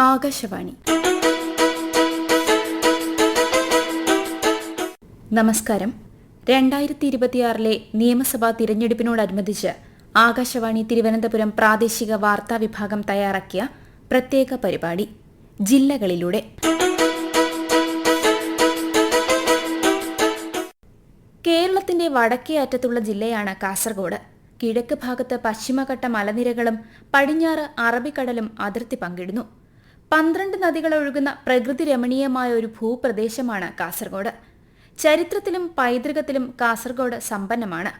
ആകാശവാണി. നമസ്കാരം. 2026 നിയമസഭാ തിരഞ്ഞെടുപ്പിനോടനുബന്ധിച്ച് ആകാശവാണി തിരുവനന്തപുരം പ്രാദേശിക വാർത്താ വിഭാഗം തയ്യാറാക്കിയ പ്രത്യേക പരിപാടി ജില്ലകളിലൂടെ. കേരളത്തിന്റെ വടക്കേ അറ്റത്തുള്ള ജില്ലയാണ് കാസർഗോഡ്. കിഴക്ക് ഭാഗത്ത് പശ്ചിമഘട്ട മലനിരകളും പടിഞ്ഞാറ് അറബിക്കടലും അതിർത്തി പങ്കിടുന്നു. 12 നദികൾ ഒഴുകുന്ന പ്രകൃതി രമണീയമായ ഒരു ഭൂപ്രദേശമാണ് കാസർഗോഡ്. ചരിത്രത്തിലും പൈതൃകത്തിലും കാസർഗോഡ് സമ്പന്നമാണ്.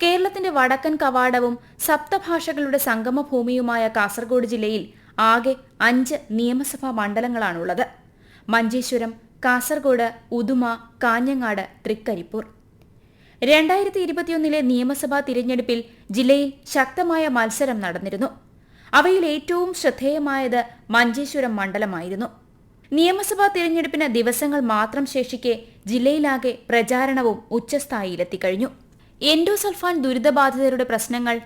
കേരളത്തിന്റെ വടക്കൻ കവാടവും സപ്തഭാഷകളുടെ സംഗമഭൂമിയുമായ കാസർഗോഡ് ജില്ലയിൽ ആകെ 5 നിയമസഭാ മണ്ഡലങ്ങളാണുള്ളത്. മഞ്ചേശ്വരം, കാസർഗോഡ്, ഉദുമ, കാഞ്ഞങ്ങാട്, തൃക്കരിപ്പൂർ. 2021 നിയമസഭാ തിരഞ്ഞെടുപ്പിൽ ജില്ലയിൽ ശക്തമായ മത്സരം നടന്നിരുന്നു. അവയിൽ ഏറ്റവും ശ്രദ്ധേയമായത് മഞ്ചേശ്വരം മണ്ഡലമായിരുന്നു. നിയമസഭാ തിരഞ്ഞെടുപ്പിന് ദിവസങ്ങൾ മാത്രം ശേഷിക്കെ ജില്ലയിലാകെ പ്രചാരണവും ഉച്ചസ്ഥായിയിലെത്തിക്കഴിഞ്ഞു. എൻഡോസൾഫാൻ ദുരിതബാധിതരുടെ പ്രശ്നങ്ങൾ,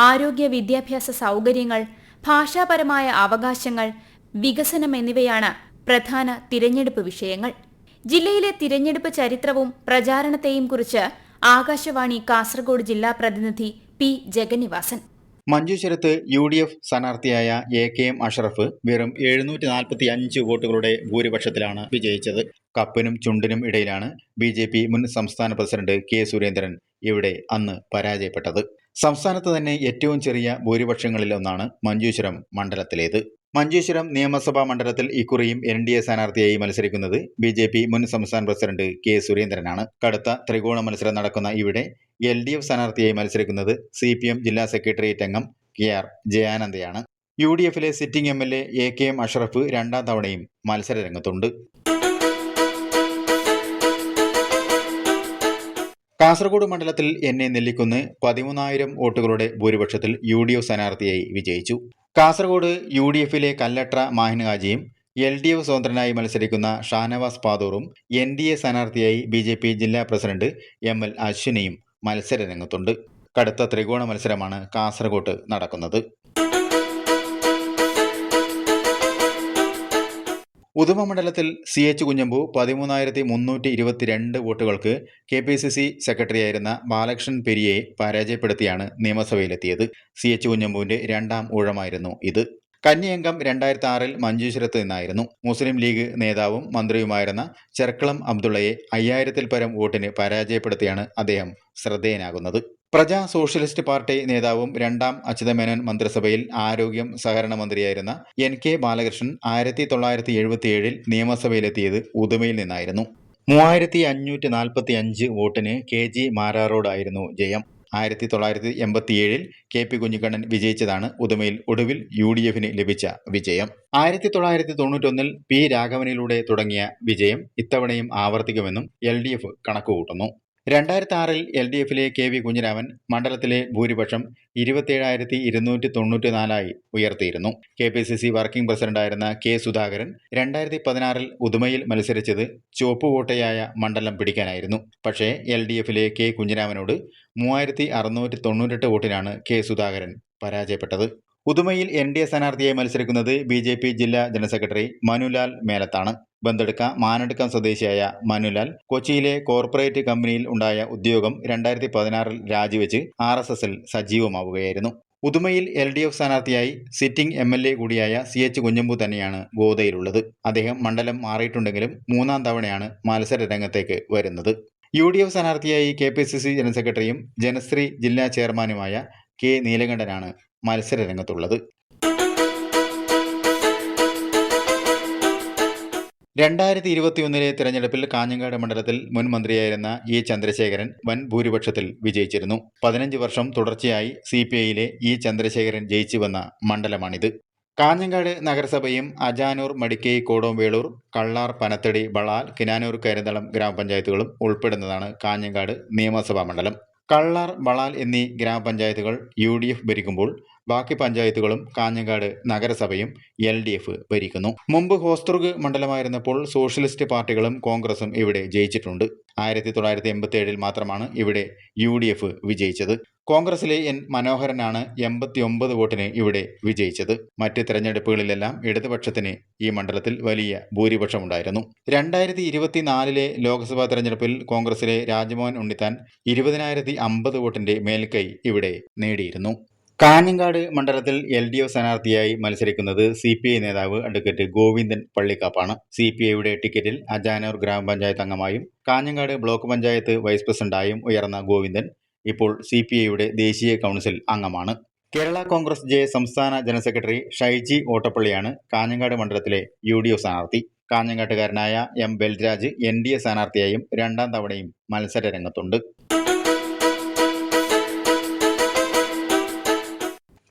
ആരോഗ്യ വിദ്യാഭ്യാസ സൗകര്യങ്ങൾ, ഭാഷാപരമായ അവകാശങ്ങൾ, വികസനം എന്നിവയാണ് പ്രധാന തിരഞ്ഞെടുപ്പ് വിഷയങ്ങൾ. ജില്ലയിലെ തിരഞ്ഞെടുപ്പ് ചരിത്രവും പ്രചാരണത്തെയും കുറിച്ച് ആകാശവാണി കാസർഗോഡ് ജില്ലാ പ്രതിനിധി പി ജഗന്നിവാസൻ. മഞ്ചേശ്വരത്ത് UDF സ്ഥാനാർത്ഥിയായ AKM അഷ്റഫ് വെറും 745 വോട്ടുകളുടെ ഭൂരിപക്ഷത്തിലാണ് വിജയിച്ചത്. കപ്പിനും ചുണ്ടിനും ഇടയിലാണ് BJP മുൻ സംസ്ഥാന പ്രസിഡന്റ് K സുരേന്ദ്രൻ ഇവിടെ അന്ന് പരാജയപ്പെട്ടത്. സംസ്ഥാനത്ത് തന്നെ ഏറ്റവും ചെറിയ ഭൂരിപക്ഷങ്ങളിലൊന്നാണ് മഞ്ചേശ്വരം മണ്ഡലത്തിലേത്. മഞ്ചേശ്വരം നിയമസഭാ മണ്ഡലത്തിൽ ഇക്കുറിയും NDA സ്ഥാനാർത്ഥിയായി മത്സരിക്കുന്നത് BJP മുൻ സംസ്ഥാന പ്രസിഡന്റ് K സുരേന്ദ്രനാണ്. കടുത്ത ത്രികോണ മത്സരം നടക്കുന്ന ഇവിടെ LDF സ്ഥാനാർത്ഥിയായി മത്സരിക്കുന്നത് CPM ജില്ലാ സെക്രട്ടേറിയറ്റ് അംഗം KR ജയാനന്ദയാണ്. UDFിലെ സിറ്റിംഗ് MLA AKM അഷ്റഫ് 2ാം തവണയും മത്സരരംഗത്തുണ്ട്. കാസർഗോഡ് മണ്ഡലത്തിൽ NA നെല്ലിക്കുന്ന് 13,000 വോട്ടുകളുടെ ഭൂരിപക്ഷത്തിൽ UDF സ്ഥാനാർത്ഥിയായി വിജയിച്ചു. കാസർഗോഡ് UDFിലെ കല്ലട്ര മാഹിൻ ഹാജിയും LDF സ്വതന്ത്രനായി മത്സരിക്കുന്ന ഷാനവാസ് പാതൂറും NDA സ്ഥാനാർത്ഥിയായി BJP ജില്ലാ പ്രസിഡന്റ് ML അശ്വിനിയും മത്സരരംഗത്തുണ്ട്. കടുത്ത ത്രികോണ മത്സരമാണ് കാസർഗോഡ് നടക്കുന്നത്. ഉദുമ മണ്ഡലത്തിൽ CH കുഞ്ഞമ്പു 13,322 വോട്ടുകൾക്ക് KPCC സെക്രട്ടറിയായിരുന്ന ബാലകൃഷ്ണൻ പെരിയയെ പരാജയപ്പെടുത്തിയാണ് നിയമസഭയിലെത്തിയത്. CH കുഞ്ഞമ്പുവിന്റെ 2ാം ഊഴമായിരുന്നു ഇത്. കന്നിയംഗം 2006 മഞ്ചേശ്വരത്ത് നിന്നായിരുന്നു. മുസ്ലിം ലീഗ് നേതാവും മന്ത്രിയുമായിരുന്ന ചെർക്കളം അബ്ദുള്ളയെ 5000-ൽ പരം വോട്ടിന് പരാജയപ്പെടുത്തിയാണ് അദ്ദേഹം ശ്രദ്ധേയനാകുന്നത്. പ്രജാ സോഷ്യലിസ്റ്റ് പാർട്ടി നേതാവും 2ാം അച്യുതമേനോൻ മന്ത്രിസഭയിൽ ആരോഗ്യം സഹകരണ മന്ത്രിയായിരുന്ന NK ബാലകൃഷ്ണൻ 1977 നിയമസഭയിലെത്തിയത് ഉദുമയിൽ നിന്നായിരുന്നു. 3545 വോട്ടിന് KG മാരാറോടായിരുന്നു ജയം. 1987 KP കുഞ്ഞിക്കണ്ണൻ വിജയിച്ചതാണ് ഉദുമയിൽ ഒടുവിൽ UDFിന് ലഭിച്ച വിജയം. 1991 P രാഘവനിലൂടെ തുടങ്ങിയ വിജയം ഇത്തവണയും ആവർത്തിക്കുമെന്നും LDF കണക്കുകൂട്ടുന്നു. 2006 LDFിലെ KV കുഞ്ഞിരാമൻ മണ്ഡലത്തിലെ ഭൂരിപക്ഷം 27,294 ഉയർത്തിയിരുന്നു. KPCC വർക്കിംഗ് പ്രസിഡന്റായിരുന്ന K സുധാകരൻ 2016 ഉദുമയിൽ മത്സരിച്ചത് ചുവപ്പുകോട്ടയായ മണ്ഡലം പിടിക്കാനായിരുന്നു. പക്ഷേ LDFിലെ K കുഞ്ഞിരാമനോട് 3,698 വോട്ടിനാണ് K സുധാകരൻ പരാജയപ്പെട്ടത്. ഉദുമയിൽ NDA സ്ഥാനാർത്ഥിയായി മത്സരിക്കുന്നത് BJP ജില്ലാ ജനറൽ സെക്രട്ടറി മനുലാൽ മേലത്താണ്. ബന്തെടുക്ക മാനടുക്കം സ്വദേശിയായ മനുലാൽ കൊച്ചിയിലെ കോർപ്പറേറ്റ് കമ്പനിയിൽ ഉണ്ടായ ഉദ്യോഗം 2016 രാജിവെച്ച് RSSൽ സജീവമാവുകയായിരുന്നു. ഉദുമയിൽ LDF സ്ഥാനാർത്ഥിയായി സിറ്റിംഗ് MLA കൂടിയായ CH കുഞ്ഞമ്പു തന്നെയാണ് ഗോദയിലുള്ളത്. അദ്ദേഹം മണ്ഡലം മാറിയിട്ടുണ്ടെങ്കിലും 3ാം തവണയാണ് മത്സര രംഗത്തേക്ക് വരുന്നത്. UDF സ്ഥാനാർത്ഥിയായി KPCC ജനറൽ സെക്രട്ടറിയും ജനശ്രീ ജില്ലാ ചെയർമാനുമായ K നീലകണ്ഠനാണ് മത്സര രംഗത്തുള്ളത്. 2021 തിരഞ്ഞെടുപ്പിൽ കാഞ്ഞങ്ങാട് മണ്ഡലത്തിൽ മുൻ മന്ത്രിയായിരുന്ന E ചന്ദ്രശേഖരൻ വൻ ഭൂരിപക്ഷത്തിൽ വിജയിച്ചിരുന്നു. 15 വർഷം തുടർച്ചയായി CPIയിലെ E ചന്ദ്രശേഖരൻ ജയിച്ചു വന്ന മണ്ഡലമാണിത്. കാഞ്ഞങ്ങാട് നഗരസഭയും അജാനൂർ, മടിക്കൈ, കോടോംവേളൂർ, കള്ളാർ, പനത്തടി, ബളാൽ, കിനാനൂർ, കരിന്തളം ഗ്രാമപഞ്ചായത്തുകളും ഉൾപ്പെടുന്നതാണ് കാഞ്ഞങ്ങാട് നിയമസഭാ മണ്ഡലം. കള്ളാർ, ബളാൽ എന്നീ ഗ്രാമപഞ്ചായത്തുകൾ UDF ഭരിക്കുമ്പോൾ ബാക്കി പഞ്ചായത്തുകളും കാഞ്ഞങ്ങാട് നഗരസഭയും LDF ഭരിക്കുന്നു. മുമ്പ് ഹോസ്ദുർഗ് മണ്ഡലമായിരുന്നപ്പോൾ സോഷ്യലിസ്റ്റ് പാർട്ടികളും കോൺഗ്രസും ഇവിടെ ജയിച്ചിട്ടുണ്ട്. 1987 മാത്രമാണ് ഇവിടെ UDF വിജയിച്ചത്. കോൺഗ്രസിലെ N മനോഹരനാണ് 89 വോട്ടിന് ഇവിടെ വിജയിച്ചത്. മറ്റ് തെരഞ്ഞെടുപ്പുകളിലെല്ലാം ഇടതുപക്ഷത്തിന് ഈ മണ്ഡലത്തിൽ വലിയ ഭൂരിപക്ഷമുണ്ടായിരുന്നു. 2024 ലോക്സഭാ തെരഞ്ഞെടുപ്പിൽ കോൺഗ്രസിലെ രാജ്മോഹൻ ഉണ്ണിത്താൻ 20,050 വോട്ടിന്റെ മേൽക്കൈ ഇവിടെ നേടിയിരുന്നു. കാഞ്ഞങ്ങാട് മണ്ഡലത്തിൽ LDF സ്ഥാനാർത്ഥിയായി മത്സരിക്കുന്നത് CPI നേതാവ് അഡ്വക്കേറ്റ് ഗോവിന്ദൻ പള്ളിക്കാപ്പാണ്. CPIയുടെ ടിക്കറ്റിൽ അജാനൂർ ഗ്രാമപഞ്ചായത്ത് അംഗമായും കാഞ്ഞങ്ങാട് ബ്ലോക്ക് പഞ്ചായത്ത് വൈസ് പ്രസിഡന്റായും ഉയർന്ന ഗോവിന്ദൻ ഇപ്പോൾ CPIയുടെ ദേശീയ കൗൺസിൽ അംഗമാണ്. കേരള കോൺഗ്രസ് J സംസ്ഥാന ജനറൽ സെക്രട്ടറി ഷൈജി ഓട്ടപ്പള്ളിയാണ് കാഞ്ഞങ്ങാട് മണ്ഡലത്തിലെ UDF സ്ഥാനാർത്ഥി. കാഞ്ഞങ്ങാട്ടുകാരനായ M ബൽരാജ് NDA സ്ഥാനാർത്ഥിയായും 2ാം തവണയും മത്സര രംഗത്തുണ്ട്.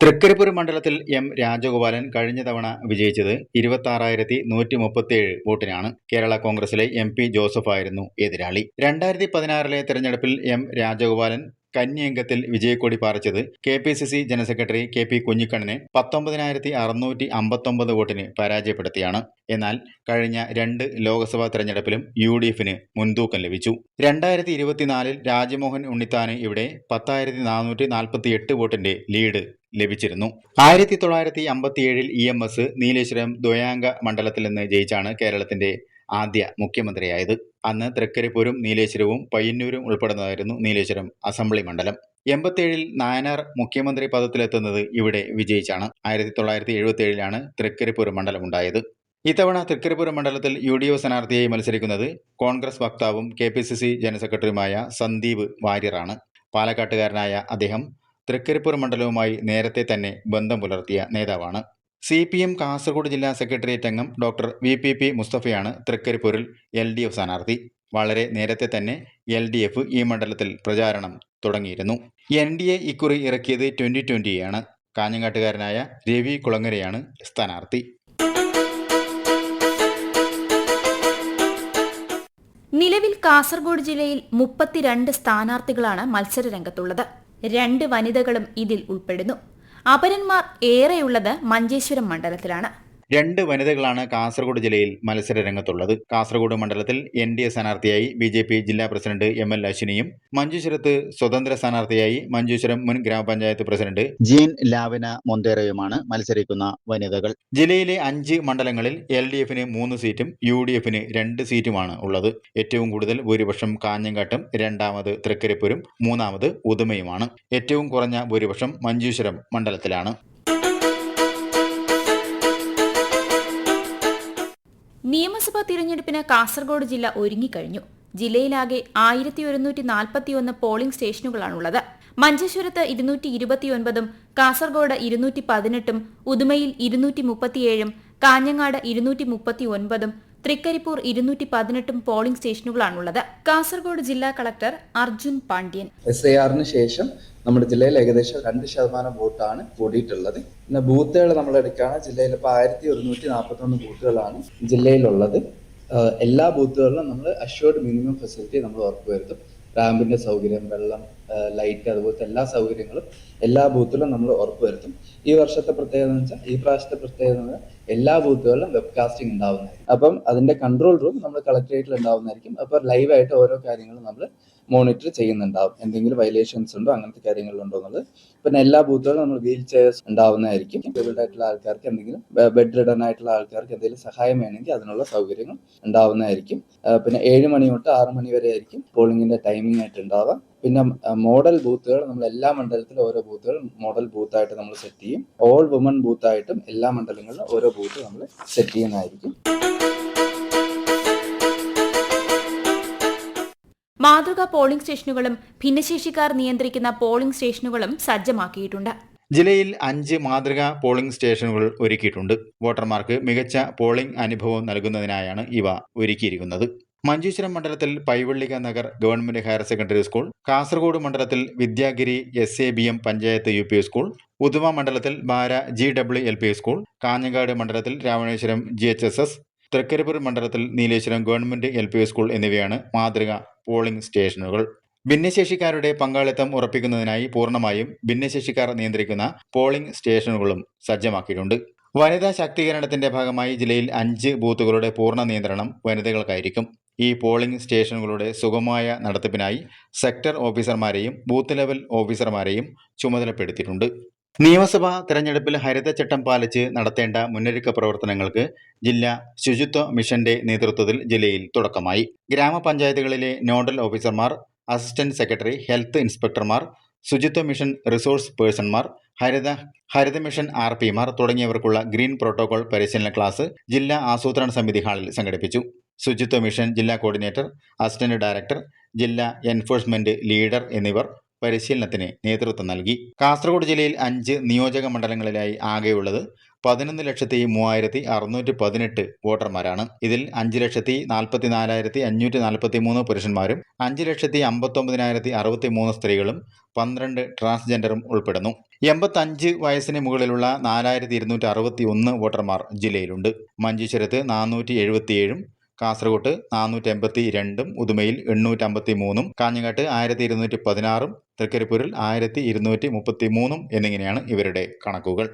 തൃക്കരിപ്പൂർ മണ്ഡലത്തിൽ M രാജഗോപാലൻ കഴിഞ്ഞ തവണ വിജയിച്ചത് 26,137 വോട്ടിനാണ്. കേരള കോൺഗ്രസിലെ MP ജോസഫായിരുന്നു എതിരാളി. 2016 തെരഞ്ഞെടുപ്പിൽ M രാജഗോപാലൻ കന്യംഗത്തിൽ വിജയക്കൊടി പാറിച്ചത് KPCC ജനറൽ സെക്രട്ടറി KP കുഞ്ഞിക്കണ്ണനെ 19,659 വോട്ടിന് പരാജയപ്പെടുത്തിയാണ്. എന്നാൽ കഴിഞ്ഞ 2 ലോക്സഭാ തെരഞ്ഞെടുപ്പിലും UDFന് മുൻതൂക്കം ലഭിച്ചു. 2024 രാജ്മോഹൻ ഉണ്ണിത്താന് ഇവിടെ 10,448 വോട്ടിന്റെ ലീഡ് ലഭിച്ചിരുന്നു. 1957 EMS നീലേശ്വരം ദ്വയാംഗ മണ്ഡലത്തിൽ നിന്ന് ജയിച്ചാണ് കേരളത്തിന്റെ ആദ്യ മുഖ്യമന്ത്രിയായത്. അന്ന് തൃക്കരിപ്പൂരും നീലേശ്വരവും പയ്യന്നൂരും ഉൾപ്പെടുന്നതായിരുന്നു നീലേശ്വരം അസംബ്ലി മണ്ഡലം. 87 നായനാർ മുഖ്യമന്ത്രി പദത്തിലെത്തുന്നത് ഇവിടെ വിജയിച്ചാണ്. 1977 തൃക്കരിപ്പൂർ മണ്ഡലമുണ്ടായത്. ഇത്തവണ തൃക്കരിപ്പൂർ മണ്ഡലത്തിൽ UDF സ്ഥാനാർത്ഥിയായി മത്സരിക്കുന്നത് കോൺഗ്രസ് വക്താവും KPCC ജനറൽ സെക്രട്ടറിയുമായ സന്ദീപ് വാര്യറാണ്. പാലക്കാട്ടുകാരനായ അദ്ദേഹം തൃക്കരിപ്പൂർ മണ്ഡലവുമായി നേരത്തെ തന്നെ ബന്ധം പുലർത്തിയ നേതാവാണ്. CPM കാസർഗോഡ് ജില്ലാ സെക്രട്ടേറിയറ്റ് അംഗം ഡോക്ടർ VPP മുസ്തഫയാണ് തൃക്കരിപ്പൂരിൽ LDF സ്ഥാനാർത്ഥി. വളരെ നേരത്തെ തന്നെ LDF ഈ മണ്ഡലത്തിൽ പ്രചാരണം തുടങ്ങിയിരുന്നു. NDA ഇക്കുറി ഇറക്കിയത് 2020 കാഞ്ഞങ്ങാട്ടുകാരനായ രവി കുളങ്ങരയാണ് സ്ഥാനാർത്ഥി. നിലവിൽ കാസർഗോഡ് ജില്ലയിൽ 32 സ്ഥാനാർത്ഥികളാണ് മത്സര രംഗത്തുള്ളത്. 2 വനിതകളും ഇതിൽ ഉൾപ്പെടുന്നു. അപരന്മാർ ഏറെയുള്ളത് മഞ്ചേശ്വരം മണ്ഡലത്തിലാണ്. 2 വനിതകളാണ് കാസർഗോഡ് ജില്ലയിൽ മത്സര രംഗത്തുള്ളത്. കാസർഗോഡ് മണ്ഡലത്തിൽ NDA സ്ഥാനാർത്ഥിയായി BJP ജില്ലാ പ്രസിഡന്റ് ML അശ്വിനിയും മഞ്ചേശ്വരത്ത് സ്വതന്ത്ര സ്ഥാനാർത്ഥിയായി മഞ്ചേശ്വരം മുൻ ഗ്രാമപഞ്ചായത്ത് പ്രസിഡന്റ് ജീൻ ലാവന മൊന്തേറയുമാണ് മത്സരിക്കുന്ന വനിതകൾ. ജില്ലയിലെ 5 മണ്ഡലങ്ങളിൽ LDFന് 3 സീറ്റും UDFന് 2 സീറ്റുമാണ് ഉള്ളത്. ഏറ്റവും കൂടുതൽ ഭൂരിപക്ഷം കാഞ്ഞങ്ങാട്ടും, 2ാമത് തൃക്കരിപ്പൂരും, 3ാമത് ഉദുമയുമാണ്. ഏറ്റവും കുറഞ്ഞ ഭൂരിപക്ഷം മഞ്ചേശ്വരം മണ്ഡലത്തിലാണ്. നിയമസഭാ തിരഞ്ഞെടുപ്പിന് കാസർഗോഡ് ജില്ല ഒരുങ്ങിക്കഴിഞ്ഞു. ജില്ലയിലാകെ 1141 പോളിംഗ് സ്റ്റേഷനുകളാണുള്ളത്. മഞ്ചേശ്വരത്ത് 229, കാസർഗോഡ് 218, ഉദുമയിൽ 237, കാഞ്ഞങ്ങാട് 239, തൃക്കരിപ്പൂർ 218 പോളിംഗ് സ്റ്റേഷനുകളാണുള്ളത്. കാസർഗോഡ് ജില്ലാ കളക്ടർ അർജുൻ പാണ്ഡ്യൻ. SIR-ന് ശേഷം നമ്മുടെ ജില്ലയിൽ ഏകദേശം 2% വോട്ടാണ് കൂടിയിട്ടുള്ളത്. പിന്നെ ബൂത്തുകൾ നമ്മൾ എടുക്കുകയാണ്. ജില്ലയിൽ ഇപ്പോൾ 1141 ബൂത്തുകളാണ് ജില്ലയിലുള്ളത്. എല്ലാ ബൂത്തുകളിലും നമ്മൾ അഷ്വേർഡ് മിനിമം ഫെസിലിറ്റി നമ്മൾ ഉറപ്പുവരുത്തും. റാമ്പിന്റെ സൗകര്യം, വെള്ളം, ലൈറ്റ്, അതുപോലത്തെ എല്ലാ സൗകര്യങ്ങളും എല്ലാ ബൂത്തിലും നമ്മൾ ഉറപ്പുവരുത്തും. ഈ വർഷത്തെ പ്രത്യേകത എന്ന് വെച്ചാൽ, ഈ പ്രാവശ്യത്തെ പ്രത്യേകത എല്ലാ ബൂത്തുകളിലും വെബ്കാസ്റ്റിംഗ് ഉണ്ടാവുന്നതായിരിക്കും. അപ്പം അതിന്റെ കൺട്രോൾ റൂം നമ്മൾ കളക്ടറേറ്റിൽ ഉണ്ടാവുന്നതായിരിക്കും. അപ്പോൾ ലൈവായിട്ട് ഓരോ കാര്യങ്ങളും നമ്മൾ മോണിറ്റർ ചെയ്യുന്നുണ്ടാവും. എന്തെങ്കിലും വയലേഷൻസ് ഉണ്ടോ, അങ്ങനത്തെ കാര്യങ്ങളുണ്ടോ എന്നുള്ളത്. പിന്നെ എല്ലാ ബൂത്തുകളും നമ്മൾ വീൽ ചെയർസ് ഉണ്ടാവുന്നതായിരിക്കും. ഡിസേബിൾഡ് ആയിട്ടുള്ള ആൾക്കാർക്ക്, എന്തെങ്കിലും ബെഡ് റിഡൻ ആയിട്ടുള്ള ആൾക്കാർക്ക് എന്തെങ്കിലും സഹായം വേണമെങ്കിൽ അതിനുള്ള സൗകര്യങ്ങൾ ഉണ്ടാവുന്നതായിരിക്കും. പിന്നെ 7 മണി തൊട്ട് 6 മണി വരെ ആയിരിക്കും പോളിംഗിന്റെ ടൈമിംഗ് ആയിട്ട് ഉണ്ടാവാം. പിന്നെ മോഡൽ ബൂത്തുകൾ നമ്മൾ എല്ലാ മണ്ഡലത്തിലും ഓരോ ബൂത്തുകൾ മോഡൽ ബൂത്തായിട്ട് നമ്മൾ സെറ്റ് ചെയ്യും. ഓൾ വുമൺ ബൂത്തായിട്ടും എല്ലാ മണ്ഡലങ്ങളിലും ഓരോ ബൂത്ത് നമ്മൾ സെറ്റ് ചെയ്യുന്നതായിരിക്കും. മാതൃകാ പോളിംഗ് സ്റ്റേഷനുകളും ഭിന്നശേഷിക്കാർ നിയന്ത്രിക്കുന്ന പോളിംഗ് സ്റ്റേഷനുകളും സജ്ജമാക്കിയിട്ടുണ്ട്. ജില്ലയിൽ 5 മാതൃകാ പോളിംഗ് സ്റ്റേഷനുകൾ ഒരുക്കിയിട്ടുണ്ട്. വോട്ടർമാർക്ക് മികച്ച പോളിംഗ് അനുഭവം നൽകുന്നതിനായാണ് ഇവ ഒരുക്കിയിരിക്കുന്നത്. മഞ്ചേശ്വരം മണ്ഡലത്തിൽ Paivalike Nagar government higher secondary school, Kasaragod മണ്ഡലത്തിൽ Vidyagiri SABM panchayat UP school, Uduma മണ്ഡലത്തിൽ ബാര GWLP സ്കൂൾ, കാഞ്ഞങ്ങാട് മണ്ഡലത്തിൽ രാവണേശ്വരം GHSS, തൃക്കരിപ്പൂർ മണ്ഡലത്തിൽ നീലേശ്വരം ഗവൺമെന്റ് LP സ്കൂൾ എന്നിവയാണ് മാതൃകാ പോളിംഗ് സ്റ്റേഷനുകൾ. ഭിന്നശേഷിക്കാരുടെ പങ്കാളിത്തം ഉറപ്പിക്കുന്നതിനായി പൂർണ്ണമായും ഭിന്നശേഷിക്കാർ നിയന്ത്രിക്കുന്ന പോളിംഗ് സ്റ്റേഷനുകളും സജ്ജമാക്കിയിട്ടുണ്ട്. വനിതാ ശാക്തീകരണത്തിന്റെ ഭാഗമായി ജില്ലയിൽ 5 ബൂത്തുകളുടെ പൂർണ്ണ നിയന്ത്രണം വനിതകൾക്കായിരിക്കും. ഈ പോളിംഗ് സ്റ്റേഷനുകളുടെ സുഗമമായ നടത്തിപ്പിനായി സെക്ടർ ഓഫീസർമാരെയും ബൂത്ത് ലെവൽ ഓഫീസർമാരെയും ചുമതലപ്പെടുത്തിയിട്ടുണ്ട്. നിയമസഭാ തെരഞ്ഞെടുപ്പിൽ ഹരിതചട്ടം പാലിച്ച് നടത്തേണ്ട മുന്നൊരുക്ക പ്രവർത്തനങ്ങൾക്ക് ജില്ലാ ശുചിത്വ മിഷന്റെ നേതൃത്വത്തിൽ ജില്ലയിൽ തുടക്കമായി. ഗ്രാമപഞ്ചായത്തുകളിലെ നോഡൽ ഓഫീസർമാർ, അസിസ്റ്റന്റ് സെക്രട്ടറി, ഹെൽത്ത് ഇൻസ്പെക്ടർമാർ, ശുചിത്വ മിഷൻ റിസോഴ്സ് പേഴ്സൺമാർ, ഹരിത മിഷൻ RPമാർ തുടങ്ങിയവർക്കുള്ള ഗ്രീൻ പ്രോട്ടോകോൾ പരിശീലന ക്ലാസ് ജില്ലാ ആസൂത്രണ സമിതി ഹാളിൽ സംഘടിപ്പിച്ചു. ശുചിത്വ മിഷൻ ജില്ലാ കോർഡിനേറ്റർ, അസിസ്റ്റന്റ് ഡയറക്ടർ, ജില്ലാ എൻഫോഴ്സ്മെന്റ് ലീഡർ എന്നിവർ പരിശീലനത്തിന് നേതൃത്വം നൽകി. കാസർഗോഡ് ജില്ലയിൽ 5 നിയോജക മണ്ഡലങ്ങളിലായി ആകെയുള്ളത് 11,3618 വോട്ടർമാരാണ്. ഇതിൽ 5,44,543 പുരുഷന്മാരും 5,59,063 സ്ത്രീകളും 12 ട്രാൻസ്ജെൻഡറും ഉൾപ്പെടുന്നു. 85 വയസ്സിന് മുകളിലുള്ള 4,261 വോട്ടർമാർ ജില്ലയിലുണ്ട്. മഞ്ചേശ്വരത്ത് 477, കാസർഗോട്ട് 482, ഉദുമയിൽ 853, കാഞ്ഞങ്ങാട്ട് 1216, തൃക്കരിപ്പൂരിൽ 1233 എന്നിങ്ങനെയാണ് ഇവരുടെ കണക്കുകൾ.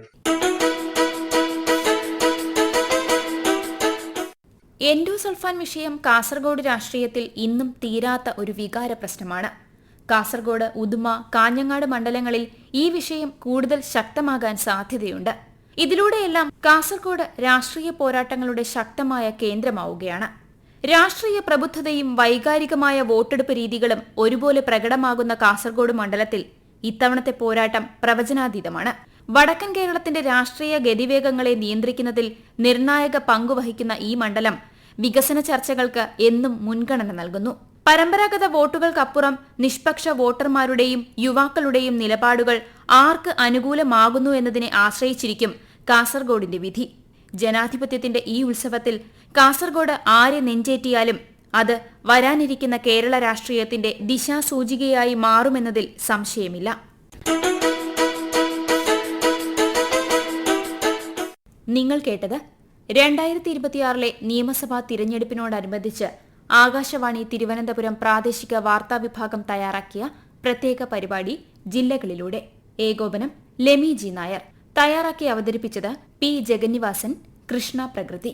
എൻഡോസൾഫാൻ വിഷയം കാസർഗോഡ് രാഷ്ട്രീയത്തിൽ ഇന്നും തീരാത്ത ഒരു വികാര പ്രശ്നമാണ്. കാസർഗോഡ്, ഉദുമ, കാഞ്ഞങ്ങാട് മണ്ഡലങ്ങളിൽ ഈ വിഷയം കൂടുതൽ ശക്തമാകാൻ സാധ്യതയുണ്ട്. ഇതിലൂടെയെല്ലാം കാസർഗോഡ് രാഷ്ട്രീയ പോരാട്ടങ്ങളുടെ ശക്തമായ കേന്ദ്രമാവുകയാണ്. രാഷ്ട്രീയ പ്രബുദ്ധതയും വൈകാരികമായ വോട്ടെടുപ്പ് രീതികളും ഒരുപോലെ പ്രകടമാകുന്ന കാസർഗോഡ് മണ്ഡലത്തിൽ ഇത്തവണത്തെ പോരാട്ടം പ്രവചനാതീതമാണ്. വടക്കൻ കേരളത്തിന്റെ രാഷ്ട്രീയ ഗതിവേഗങ്ങളെ നിയന്ത്രിക്കുന്നതിൽ നിർണായക പങ്കുവഹിക്കുന്ന ഈ മണ്ഡലം വികസന ചർച്ചകൾക്ക് എന്നും മുൻഗണന നൽകുന്നു. പരമ്പരാഗത വോട്ടുകൾക്കപ്പുറം നിഷ്പക്ഷ വോട്ടർമാരുടെയും യുവാക്കളുടെയും നിലപാടുകൾ ആർക്ക് അനുകൂലമാകുന്നു എന്നതിനെ ആശ്രയിച്ചിരിക്കും കാസർഗോഡിന്റെ വിധി. ജനാധിപത്യത്തിന്റെ ഈ ഉത്സവത്തിൽ കാസർഗോഡ് ആരെ നെഞ്ചേറ്റിയാലും അത് വരാനിരിക്കുന്ന കേരള രാഷ്ട്രീയത്തിന്റെ ദിശാസൂചികയായി മാറുമെന്നതിൽ സംശയമില്ല. നിങ്ങൾ കേട്ടത് 2026 നിയമസഭാ തിരഞ്ഞെടുപ്പിനോടനുബന്ധിച്ച് ആകാശവാണി തിരുവനന്തപുരം പ്രാദേശിക വാർത്താ വിഭാഗം തയ്യാറാക്കിയ പ്രത്യേക പരിപാടി ജില്ലകളിലൂടെ. ഏകോപനം ലെമി ജി നായർ. തയ്യാറാക്കി അവതരിപ്പിച്ചത് P. ജഗന്നിവാസൻ, കൃഷ്ണ പ്രകൃതി.